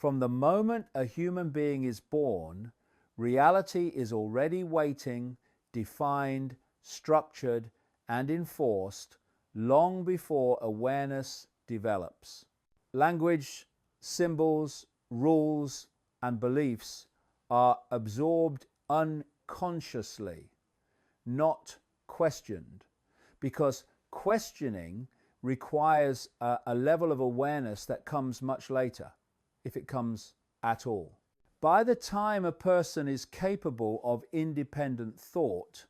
From the moment a human being is born, reality is already waiting, defined, structured, and enforced long before awareness develops. Language, symbols, rules, and beliefs are absorbed unconsciously, not questioned, because questioning requires a level of awareness that comes much later, if it comes at all. By the time a person is capable of independent thought,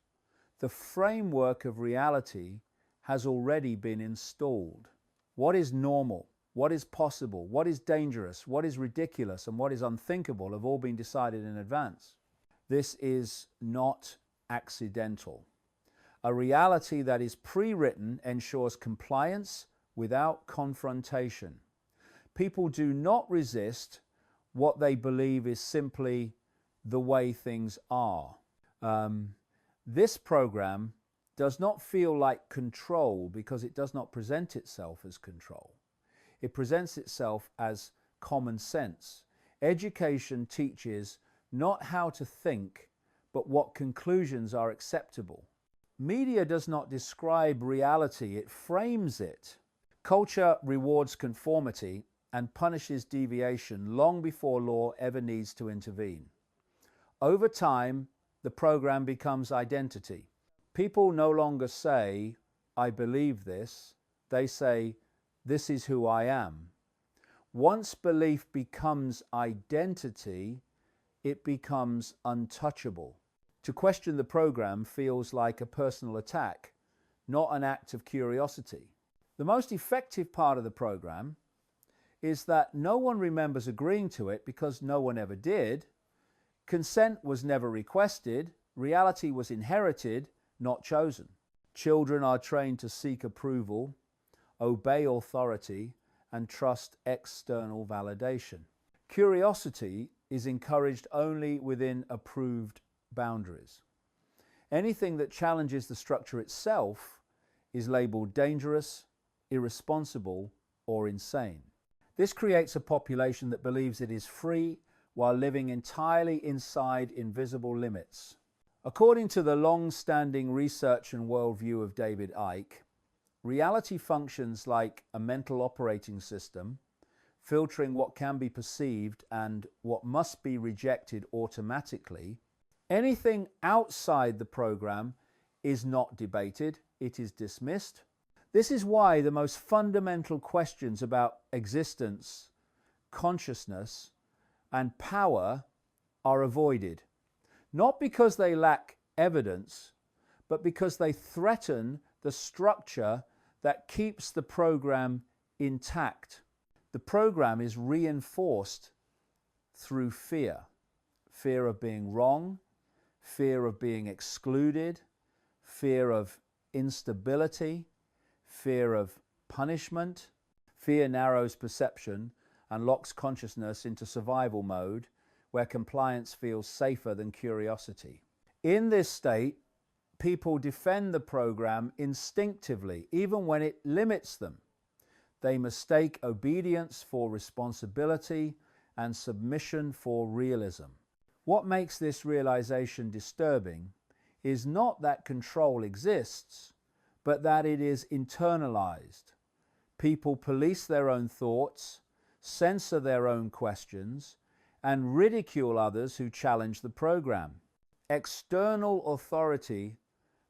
the framework of reality has already been installed. What is normal, what is possible, what is dangerous, what is ridiculous, and what is unthinkable have all been decided in advance. This is not accidental. A reality that is pre-written ensures compliance without confrontation. People do not resist what they believe is simply the way things are. This program does not feel like control because it does not present itself as control. It presents itself as common sense. Education teaches not how to think, but what conclusions are acceptable. Media does not describe reality, it frames it. Culture rewards conformity and punishes deviation long before law ever needs to intervene. Over time, the program becomes identity. People no longer say, "I believe this." They say, "This is who I am." Once belief becomes identity, it becomes untouchable. To question the program feels like a personal attack, not an act of curiosity. The most effective part of the program is that no one remembers agreeing to it because no one ever did. Consent was never requested. Reality was inherited, not chosen. Children are trained to seek approval, obey authority, and trust external validation. Curiosity is encouraged only within approved boundaries. Anything that challenges the structure itself is labeled dangerous, irresponsible, or insane. This creates a population that believes it is free while living entirely inside invisible limits. According to the long-standing research and worldview of David Icke, reality functions like a mental operating system, filtering what can be perceived and what must be rejected automatically. Anything outside the program is not debated, it is dismissed. This is why the most fundamental questions about existence, consciousness, and power are avoided. Not because they lack evidence, but because they threaten the structure that keeps the program intact. The program is reinforced through fear. Fear of being wrong, fear of being excluded, fear of instability, fear of punishment. Fear narrows perception and locks consciousness into survival mode, where compliance feels safer than curiosity. In this state, people defend the program instinctively, even when it limits them. They mistake obedience for responsibility and submission for realism. What makes this realization disturbing is not that control exists, but that it is internalized. People police their own thoughts, censor their own questions, and ridicule others who challenge the program. External authority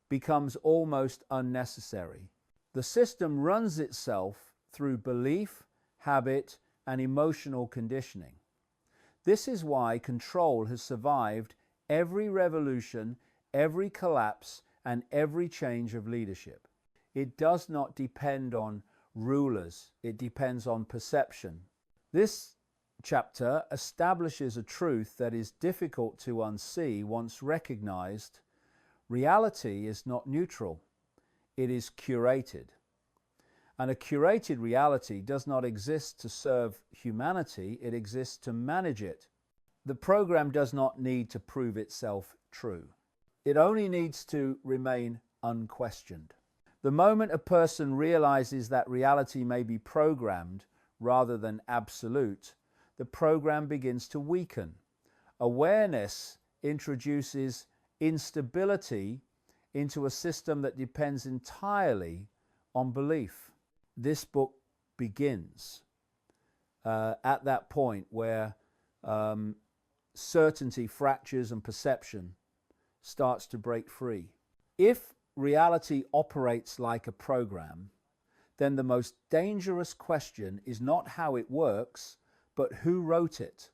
becomes almost unnecessary. The system runs itself through belief, habit, and emotional conditioning. This is why control has survived every revolution, every collapse, and every change of leadership. It does not depend on rulers, it depends on perception. This chapter establishes a truth that is difficult to unsee once recognized. Reality is not neutral, it is curated. And a curated reality does not exist to serve humanity, it exists to manage it. The program does not need to prove itself true. It only needs to remain unquestioned. The moment a person realizes that reality may be programmed rather than absolute, the program begins to weaken. Awareness introduces instability into a system that depends entirely on belief. This book begins at that point where certainty fractures and perception starts to break free. If reality operates like a program, then the most dangerous question is not how it works, but who wrote it.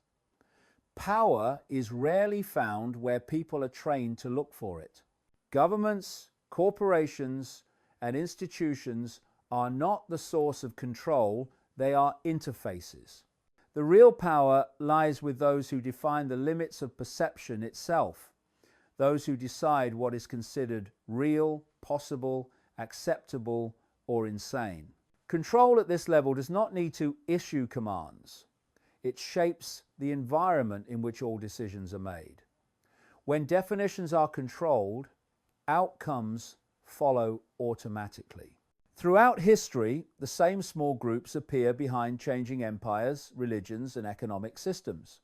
Power is rarely found where people are trained to look for it. Governments, corporations, and institutions are not the source of control, they are interfaces. The real power lies with those who define the limits of perception itself, those who decide what is considered real, possible, acceptable, or insane. Control at this level does not need to issue commands. It shapes the environment in which all decisions are made. When definitions are controlled, outcomes follow automatically. Throughout history, the same small groups appear behind changing empires, religions, and economic systems.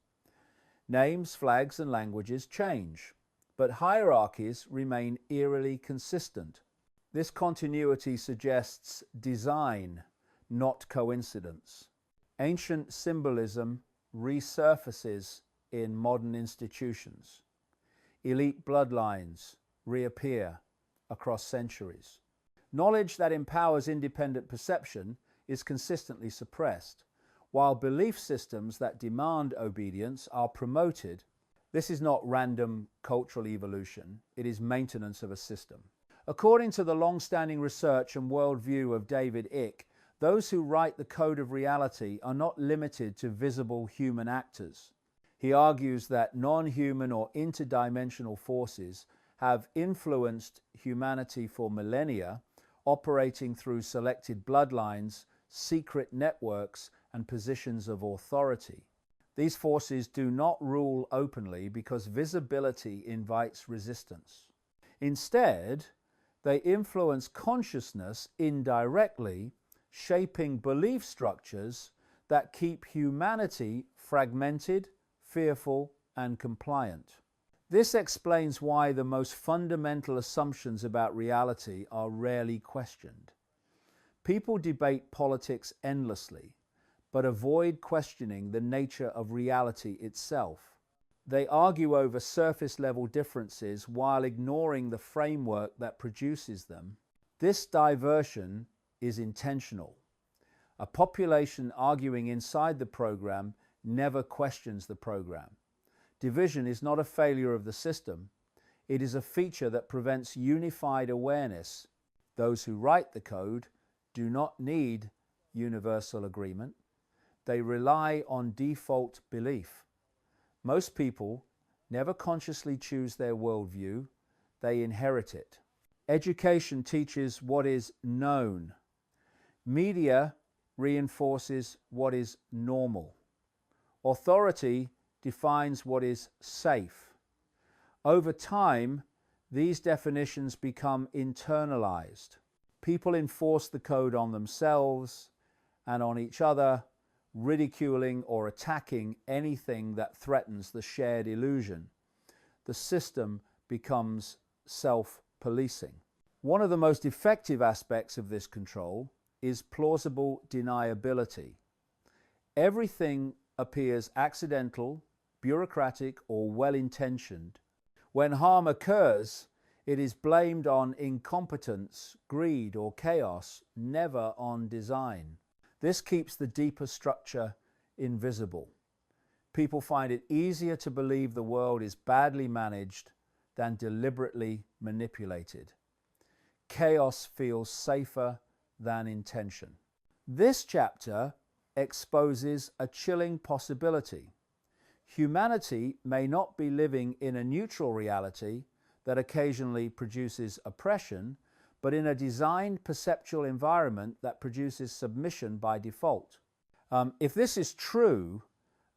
Names, flags, and languages change, but hierarchies remain eerily consistent. This continuity suggests design, not coincidence. Ancient symbolism resurfaces in modern institutions. Elite bloodlines reappear across centuries. Knowledge that empowers independent perception is consistently suppressed, while belief systems that demand obedience are promoted. This is not random cultural evolution, it is maintenance of a system. According to the long-standing research and worldview of David Icke, those who write the code of reality are not limited to visible human actors. He argues that non-human or interdimensional forces have influenced humanity for millennia, operating through selected bloodlines, secret networks, and positions of authority. These forces do not rule openly because visibility invites resistance. Instead, they influence consciousness indirectly, shaping belief structures that keep humanity fragmented, fearful, and compliant. This explains why the most fundamental assumptions about reality are rarely questioned. People debate politics endlessly, but avoid questioning the nature of reality itself. They argue over surface-level differences while ignoring the framework that produces them. This diversion is intentional. A population arguing inside the program never questions the program. Division is not a failure of the system. It is a feature that prevents unified awareness. Those who write the code do not need universal agreement. They rely on default belief. Most people never consciously choose their worldview. They inherit it. Education teaches what is known. Media reinforces what is normal. Authority defines what is safe. Over time, these definitions become internalized. People enforce the code on themselves and on each other, ridiculing or attacking anything that threatens the shared illusion. The system becomes self-policing. One of the most effective aspects of this control is plausible deniability. Everything appears accidental, bureaucratic, or well-intentioned. When harm occurs, it is blamed on incompetence, greed, or chaos, never on design. This keeps the deeper structure invisible. People find it easier to believe the world is badly managed than deliberately manipulated. Chaos feels safer than intention. This chapter exposes a chilling possibility. Humanity may not be living in a neutral reality that occasionally produces oppression, but in a designed perceptual environment that produces submission by default. If this is true,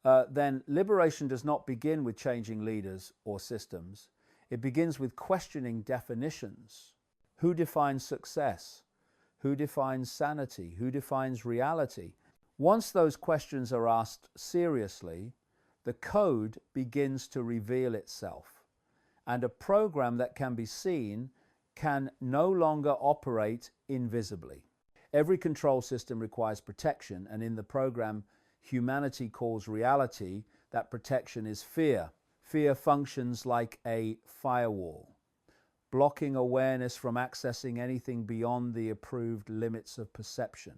then liberation does not begin with changing leaders or systems. It begins with questioning definitions. Who defines success? Who defines sanity? Who defines reality? Once those questions are asked seriously, the code begins to reveal itself, and a program that can be seen can no longer operate invisibly. Every control system requires protection, and in the program humanity calls reality, that protection is fear. Fear functions like a firewall, blocking awareness from accessing anything beyond the approved limits of perception.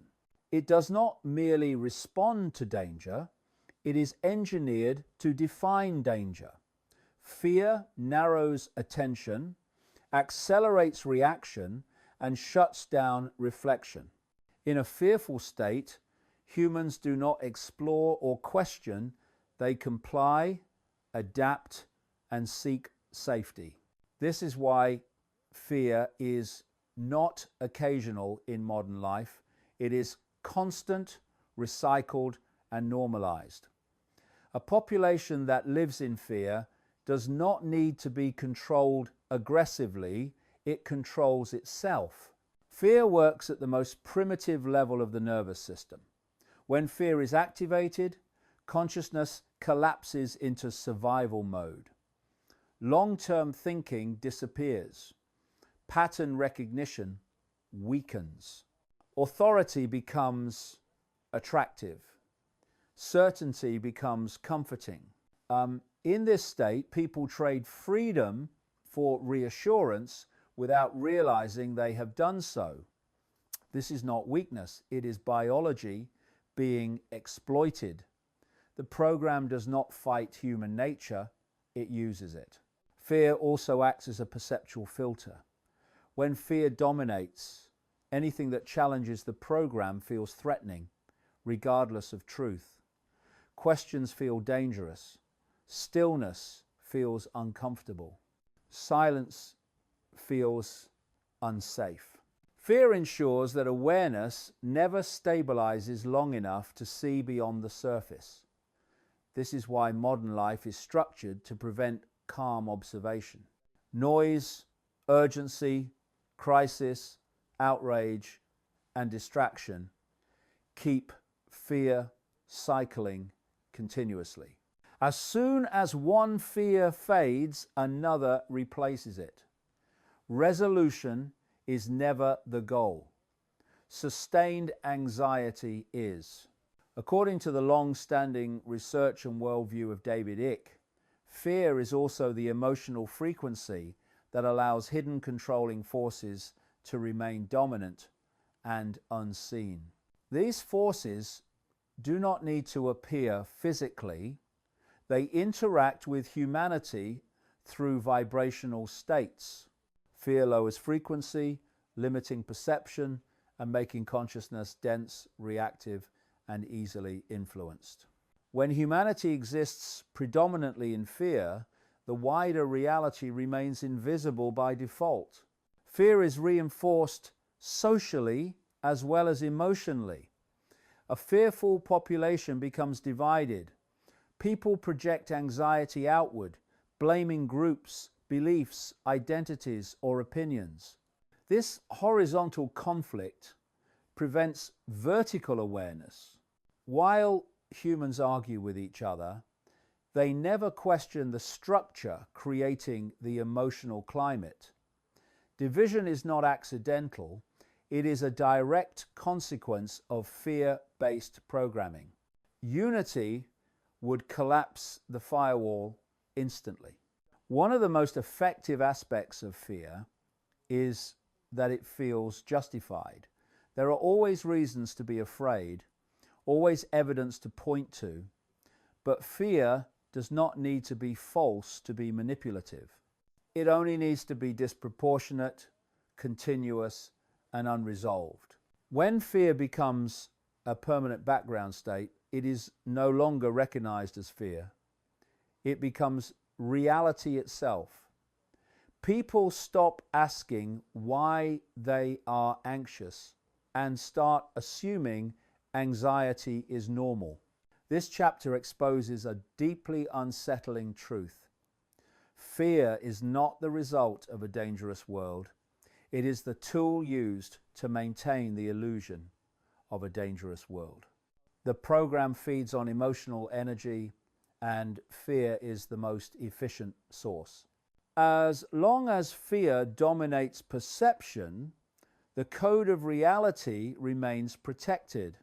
It does not merely respond to danger, it is engineered to define danger. Fear narrows attention, accelerates reaction, and shuts down reflection. In a fearful state, humans do not explore or question, they comply, adapt, and seek safety. This is why fear is not occasional in modern life. It is constant, recycled, and normalized. A population that lives in fear does not need to be controlled aggressively, it controls itself. Fear works at the most primitive level of the nervous system. When fear is activated, consciousness collapses into survival mode. Long-term thinking disappears. Pattern recognition weakens. Authority becomes attractive. Certainty becomes comforting. In this state, people trade freedom for reassurance without realizing they have done so. This is not weakness, it is biology being exploited. The program does not fight human nature, it uses it. Fear also acts as a perceptual filter. When fear dominates, anything that challenges the program feels threatening, regardless of truth. Questions feel dangerous. Stillness feels uncomfortable. Silence feels unsafe. Fear ensures that awareness never stabilizes long enough to see beyond the surface. This is why modern life is structured to prevent calm observation. Noise, urgency, crisis, outrage, and distraction keep fear cycling continuously. As soon as one fear fades, another replaces it. Resolution is never the goal. Sustained anxiety is. According to the long-standing research and worldview of David Icke, fear is also the emotional frequency that allows hidden controlling forces to remain dominant and unseen. These forces do not need to appear physically. They interact with humanity through vibrational states. Fear lowers frequency, limiting perception, and making consciousness dense, reactive, and easily influenced. When humanity exists predominantly in fear, the wider reality remains invisible by default. Fear is reinforced socially as well as emotionally. A fearful population becomes divided. People project anxiety outward, blaming groups, beliefs, identities, or opinions. This horizontal conflict prevents vertical awareness. While humans argue with each other, they never question the structure creating the emotional climate. Division is not accidental, it is a direct consequence of fear-based programming. Unity would collapse the firewall instantly. One of the most effective aspects of fear is that it feels justified. There are always reasons to be afraid, always evidence to point to, but fear does not need to be false to be manipulative. It only needs to be disproportionate, continuous, and unresolved. When fear becomes a permanent background state, it is no longer recognized as fear. It becomes reality itself. People stop asking why they are anxious and start assuming anxiety is normal. This chapter exposes a deeply unsettling truth. Fear is not the result of a dangerous world. It is the tool used to maintain the illusion of a dangerous world. The program feeds on emotional energy, and fear is the most efficient source. As long as fear dominates perception, the code of reality remains protected.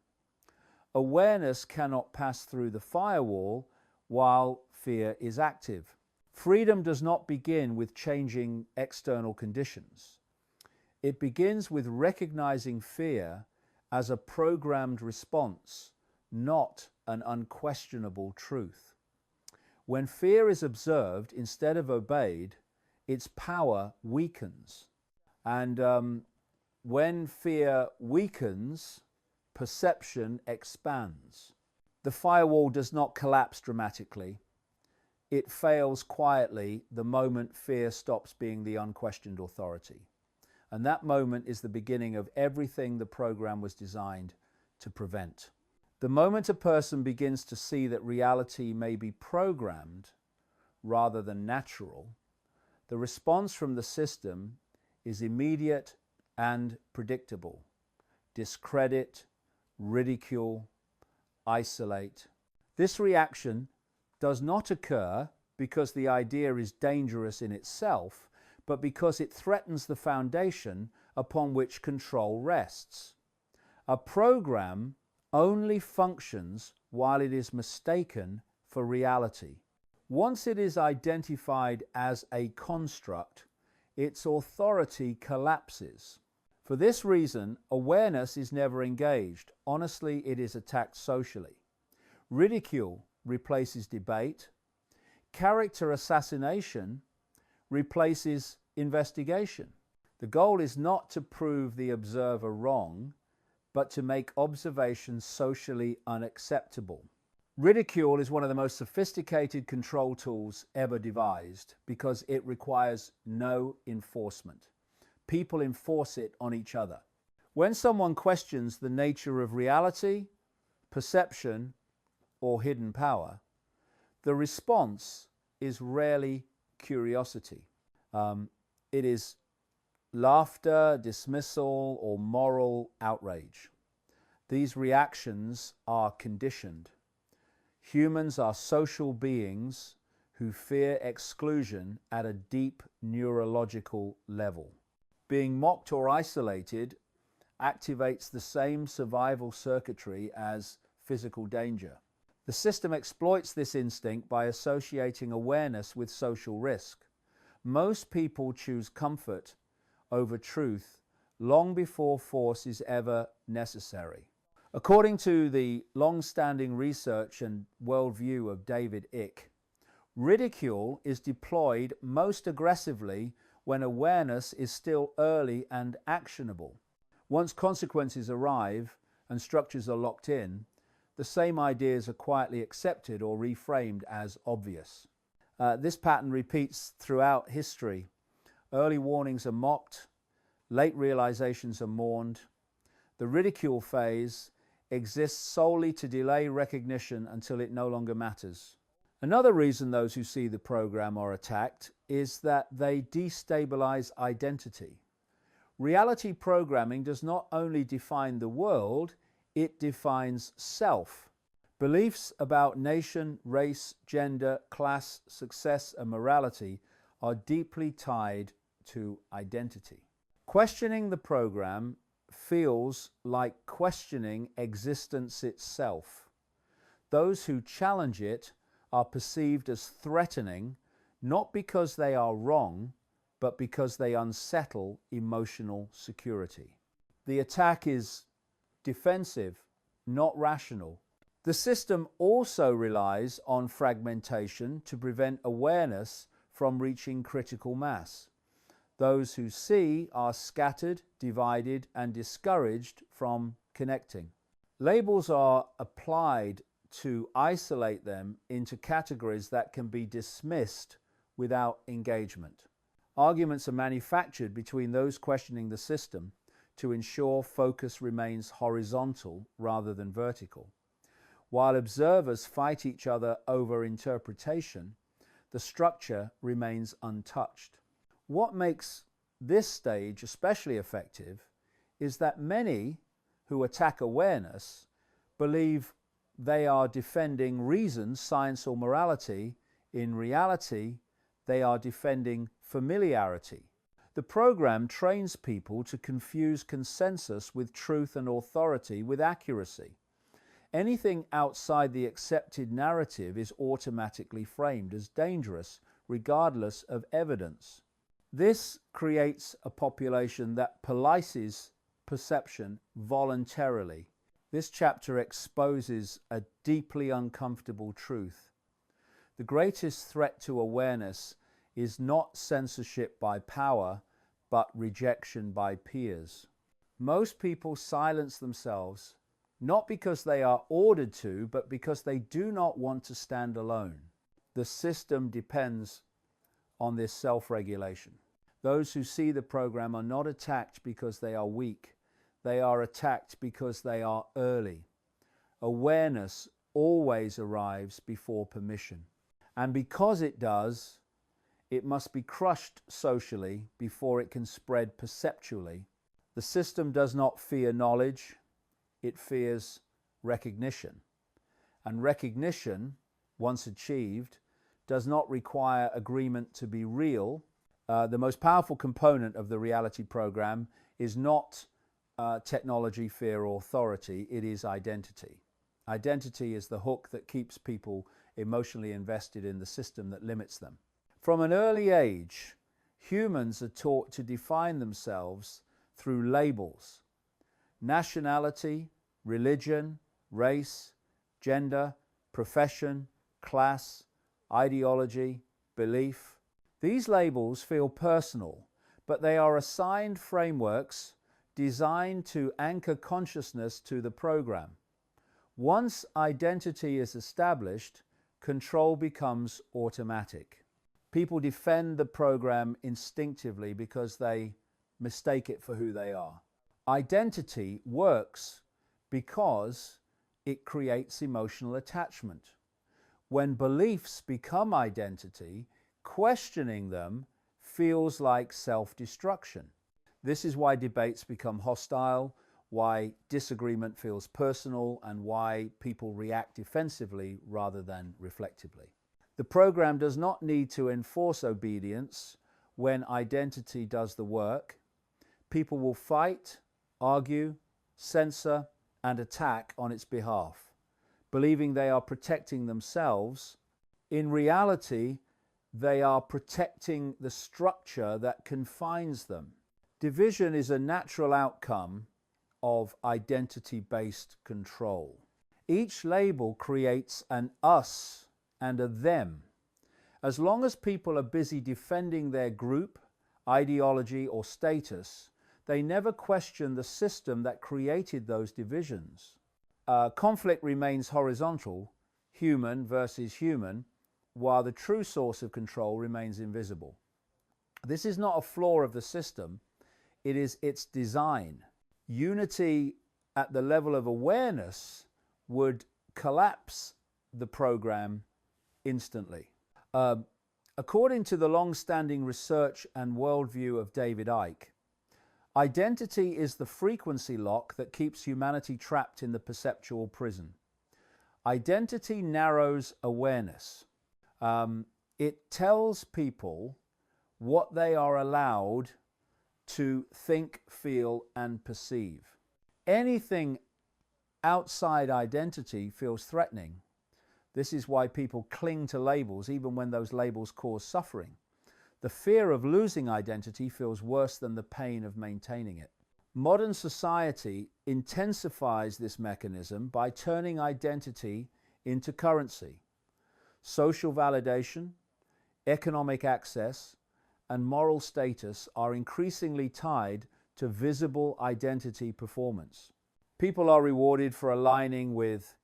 Awareness cannot pass through the firewall while fear is active. Freedom does not begin with changing external conditions. It begins with recognizing fear as a programmed response, not an unquestionable truth. When fear is observed instead of obeyed, its power weakens. And when fear weakens, perception expands. The firewall does not collapse dramatically. It fails quietly the moment fear stops being the unquestioned authority. And that moment is the beginning of everything the program was designed to prevent. The moment a person begins to see that reality may be programmed rather than natural, the response from the system is immediate and predictable. Discredit, ridicule, isolate. This reaction does not occur because the idea is dangerous in itself, but because it threatens the foundation upon which control rests. A program only functions while it is mistaken for reality. Once it is identified as a construct, its authority collapses. For this reason, awareness is never engaged. Honestly, it is attacked socially. Ridicule replaces debate. Character assassination replaces investigation. The goal is not to prove the observer wrong, but to make observations socially unacceptable. Ridicule is one of the most sophisticated control tools ever devised because it requires no enforcement. People enforce it on each other. When someone questions the nature of reality, perception, or hidden power, the response is rarely curiosity. It is laughter, dismissal, or moral outrage. These reactions are conditioned. Humans are social beings who fear exclusion at a deep neurological level. Being mocked or isolated activates the same survival circuitry as physical danger. The system exploits this instinct by associating awareness with social risk. Most people choose comfort over truth long before force is ever necessary. According to the long-standing research and worldview of David Icke, ridicule is deployed most aggressively when awareness is still early and actionable. Once consequences arrive and structures are locked in, the same ideas are quietly accepted or reframed as obvious. This pattern repeats throughout history. Early warnings are mocked, late realizations are mourned. The ridicule phase exists solely to delay recognition until it no longer matters. Another reason those who see the program are attacked is that they destabilize identity. Reality programming does not only define the world, it defines self. Beliefs about nation, race, gender, class, success, and morality are deeply tied to identity. Questioning the program feels like questioning existence itself. Those who challenge it are perceived as threatening, not because they are wrong, but because they unsettle emotional security. The attack is defensive, not rational. The system also relies on fragmentation to prevent awareness from reaching critical mass. Those who see are scattered, divided, and discouraged from connecting. Labels are applied to isolate them into categories that can be dismissed without engagement. Arguments are manufactured between those questioning the system to ensure focus remains horizontal rather than vertical. While observers fight each other over interpretation, the structure remains untouched. What makes this stage especially effective is that many who attack awareness believe they are defending reason, science, or morality. In reality, they are defending familiarity. The program trains people to confuse consensus with truth and authority with accuracy. Anything outside the accepted narrative is automatically framed as dangerous, regardless of evidence. This creates a population that polices perception voluntarily. This chapter exposes a deeply uncomfortable truth. The greatest threat to awareness is not censorship by power, but rejection by peers. Most people silence themselves not because they are ordered to, but because they do not want to stand alone. The system depends on this self-regulation. Those who see the program are not attacked because they are weak. They are attacked because they are early. Awareness always arrives before permission. And because it does, it must be crushed socially before it can spread perceptually. The system does not fear knowledge, it fears recognition. And recognition, once achieved, does not require agreement to be real. The most powerful component of the reality program is not technology, fear, or authority. It is identity. Identity is the hook that keeps people emotionally invested in the system that limits them. From an early age, humans are taught to define themselves through labels: nationality, religion, race, gender, profession, class, ideology, belief. These labels feel personal, but they are assigned frameworks designed to anchor consciousness to the program. Once identity is established, control becomes automatic. People defend the program instinctively because they mistake it for who they are. Identity works because it creates emotional attachment. When beliefs become identity, questioning them feels like self-destruction. This is why debates become hostile, why disagreement feels personal, and why people react defensively rather than reflectively. The program does not need to enforce obedience when identity does the work. People will fight, argue, censor, and attack on its behalf, believing they are protecting themselves. In reality, they are protecting the structure that confines them. Division is a natural outcome of identity-based control. Each label creates an us and a them. As long as people are busy defending their group, ideology, or status, they never question the system that created those divisions. Conflict remains horizontal, human versus human, while the true source of control remains invisible. This is not a flaw of the system, it is its design. Unity at the level of awareness would collapse the program instantly. According to the long-standing research and worldview of David Icke, identity is the frequency lock that keeps humanity trapped in the perceptual prison. Identity narrows awareness. It tells people what they are allowed to think, feel, and perceive. Anything outside identity feels threatening. This is why people cling to labels even when those labels cause suffering. The fear of losing identity feels worse than the pain of maintaining it. Modern society intensifies this mechanism by turning identity into currency. Social validation, economic access, and moral status are increasingly tied to visible identity performance. People are rewarded for aligning with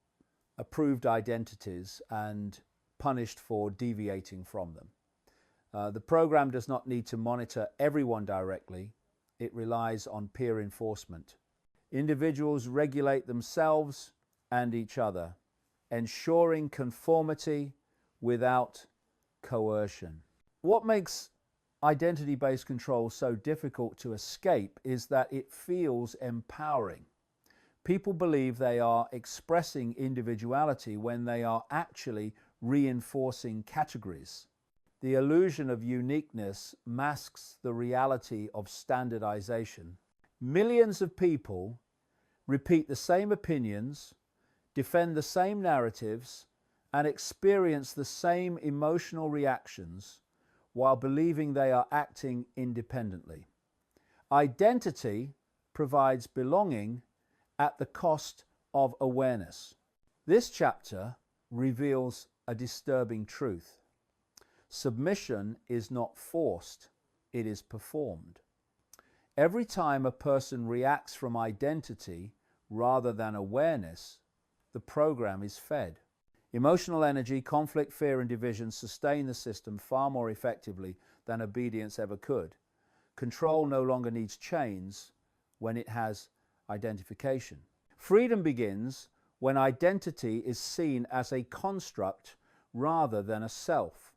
approved identities and punished for deviating from them. The program does not need to monitor everyone directly. It relies on peer enforcement. Individuals regulate themselves and each other, ensuring conformity without coercion. What makes identity-based control so difficult to escape is that it feels empowering. People believe they are expressing individuality when they are actually reinforcing categories. The illusion of uniqueness masks the reality of standardization. Millions of people repeat the same opinions, defend the same narratives, and experience the same emotional reactions while believing they are acting independently. Identity provides belonging at the cost of awareness. This chapter reveals a disturbing truth. Submission is not forced, it is performed. Every time a person reacts from identity rather than awareness, the program is fed. Emotional energy, conflict, fear, and division sustain the system far more effectively than obedience ever could. Control no longer needs chains when it has identification. Freedom begins when identity is seen as a construct rather than a self.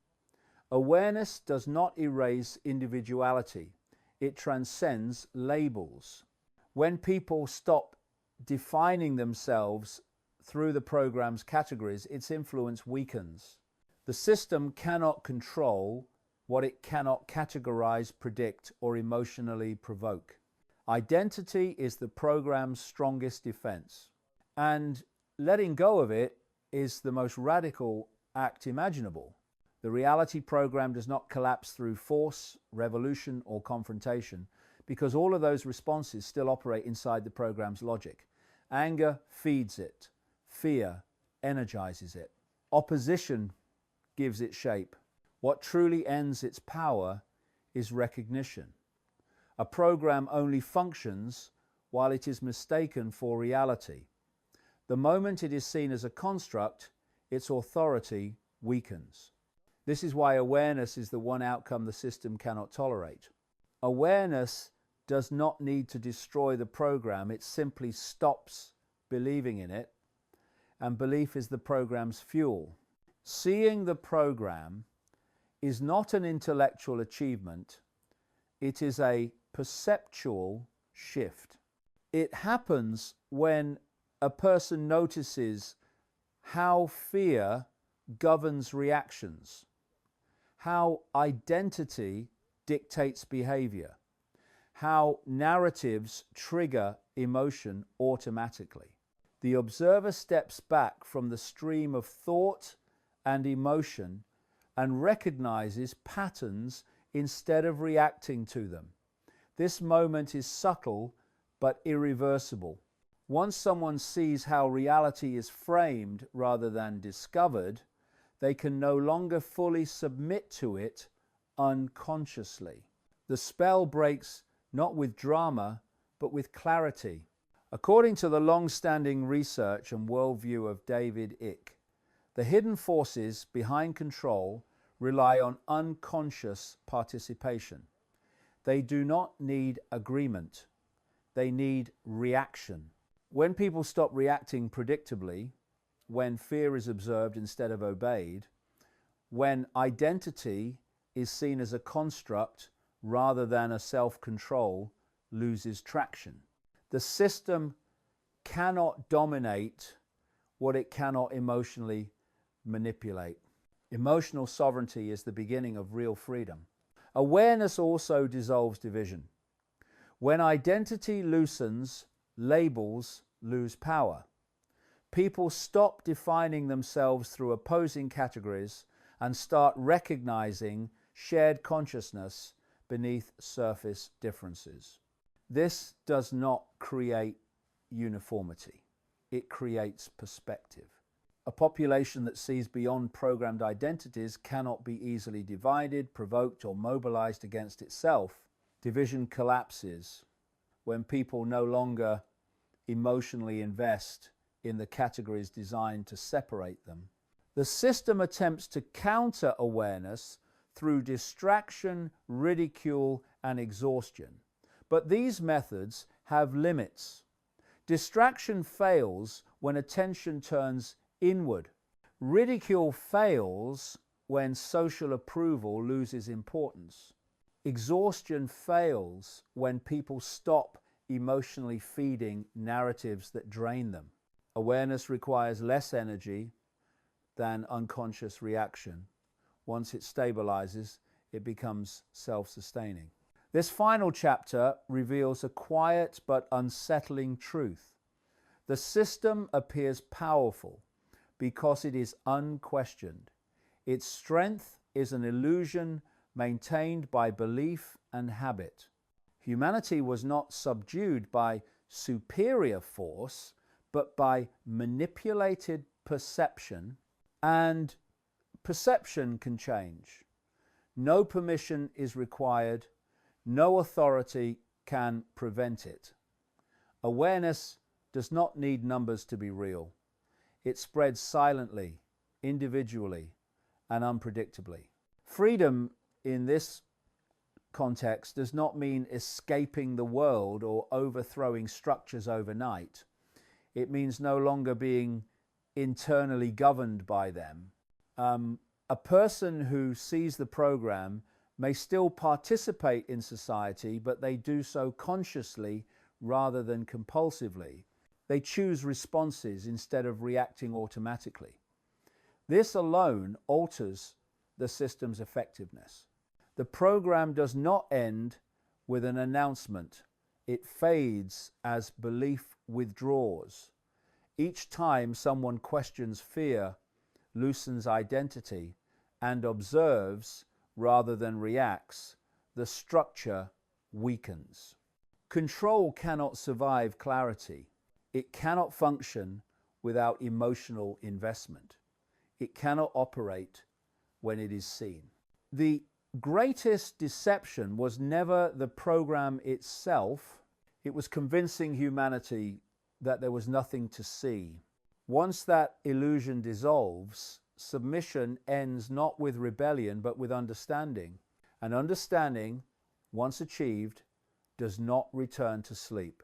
Awareness does not erase individuality. It transcends labels. When people stop defining themselves through the program's categories, its influence weakens. The system cannot control what it cannot categorize, predict, or emotionally provoke. Identity is the program's strongest defense, and letting go of it is the most radical act imaginable. The reality program does not collapse through force, revolution, or confrontation, because all of those responses still operate inside the program's logic. Anger feeds it. Fear energizes it. Opposition gives it shape. What truly ends its power is recognition. A program only functions while it is mistaken for reality. The moment it is seen as a construct, its authority weakens. This is why awareness is the one outcome the system cannot tolerate. Awareness does not need to destroy the program, it simply stops believing in it, and belief is the program's fuel. Seeing the program is not an intellectual achievement, it is a perceptual shift. It happens when a person notices how fear governs reactions, how identity dictates behavior, how narratives trigger emotion automatically. The observer steps back from the stream of thought and emotion and recognizes patterns instead of reacting to them. This moment is subtle but irreversible. Once someone sees how reality is framed rather than discovered, they can no longer fully submit to it unconsciously. The spell breaks not with drama, but with clarity. According to the long-standing research and worldview of David Icke, the hidden forces behind control rely on unconscious participation. They do not need agreement. They need reaction. When people stop reacting predictably, when fear is observed instead of obeyed, when identity is seen as a construct rather than a self-control loses traction. The system cannot dominate what it cannot emotionally manipulate. Emotional sovereignty is the beginning of real freedom. Awareness also dissolves division. When identity loosens, labels lose power. People stop defining themselves through opposing categories and start recognizing shared consciousness beneath surface differences. This does not create uniformity. It creates perspective. A population that sees beyond programmed identities cannot be easily divided, provoked, or mobilized against itself. Division collapses when people no longer emotionally invest in the categories designed to separate them. The system attempts to counter awareness through distraction, ridicule, and exhaustion. But these methods have limits. Distraction fails when attention turns inward. Ridicule fails when social approval loses importance. Exhaustion fails when people stop emotionally feeding narratives that drain them. Awareness requires less energy than unconscious reaction. Once it stabilizes, it becomes self-sustaining. This final chapter reveals a quiet but unsettling truth. The system appears powerful because it is unquestioned. Its strength is an illusion maintained by belief and habit. Humanity was not subdued by superior force, but by manipulated perception, and perception can change. No permission is required. No authority can prevent it. Awareness does not need numbers to be real. It spreads silently, individually, and unpredictably. Freedom in this context does not mean escaping the world or overthrowing structures overnight. It means no longer being internally governed by them. A person who sees the program may still participate in society, but they do so consciously rather than compulsively. They choose responses instead of reacting automatically. This alone alters the system's effectiveness. The program does not end with an announcement. It fades as belief withdraws. Each time someone questions fear, loosens identity, and observes rather than reacts, the structure weakens. Control cannot survive clarity. It cannot function without emotional investment. It cannot operate when it is seen. The greatest deception was never the program itself. It was convincing humanity that there was nothing to see. Once that illusion dissolves, submission ends not with rebellion, but with understanding. And understanding, once achieved, does not return to sleep.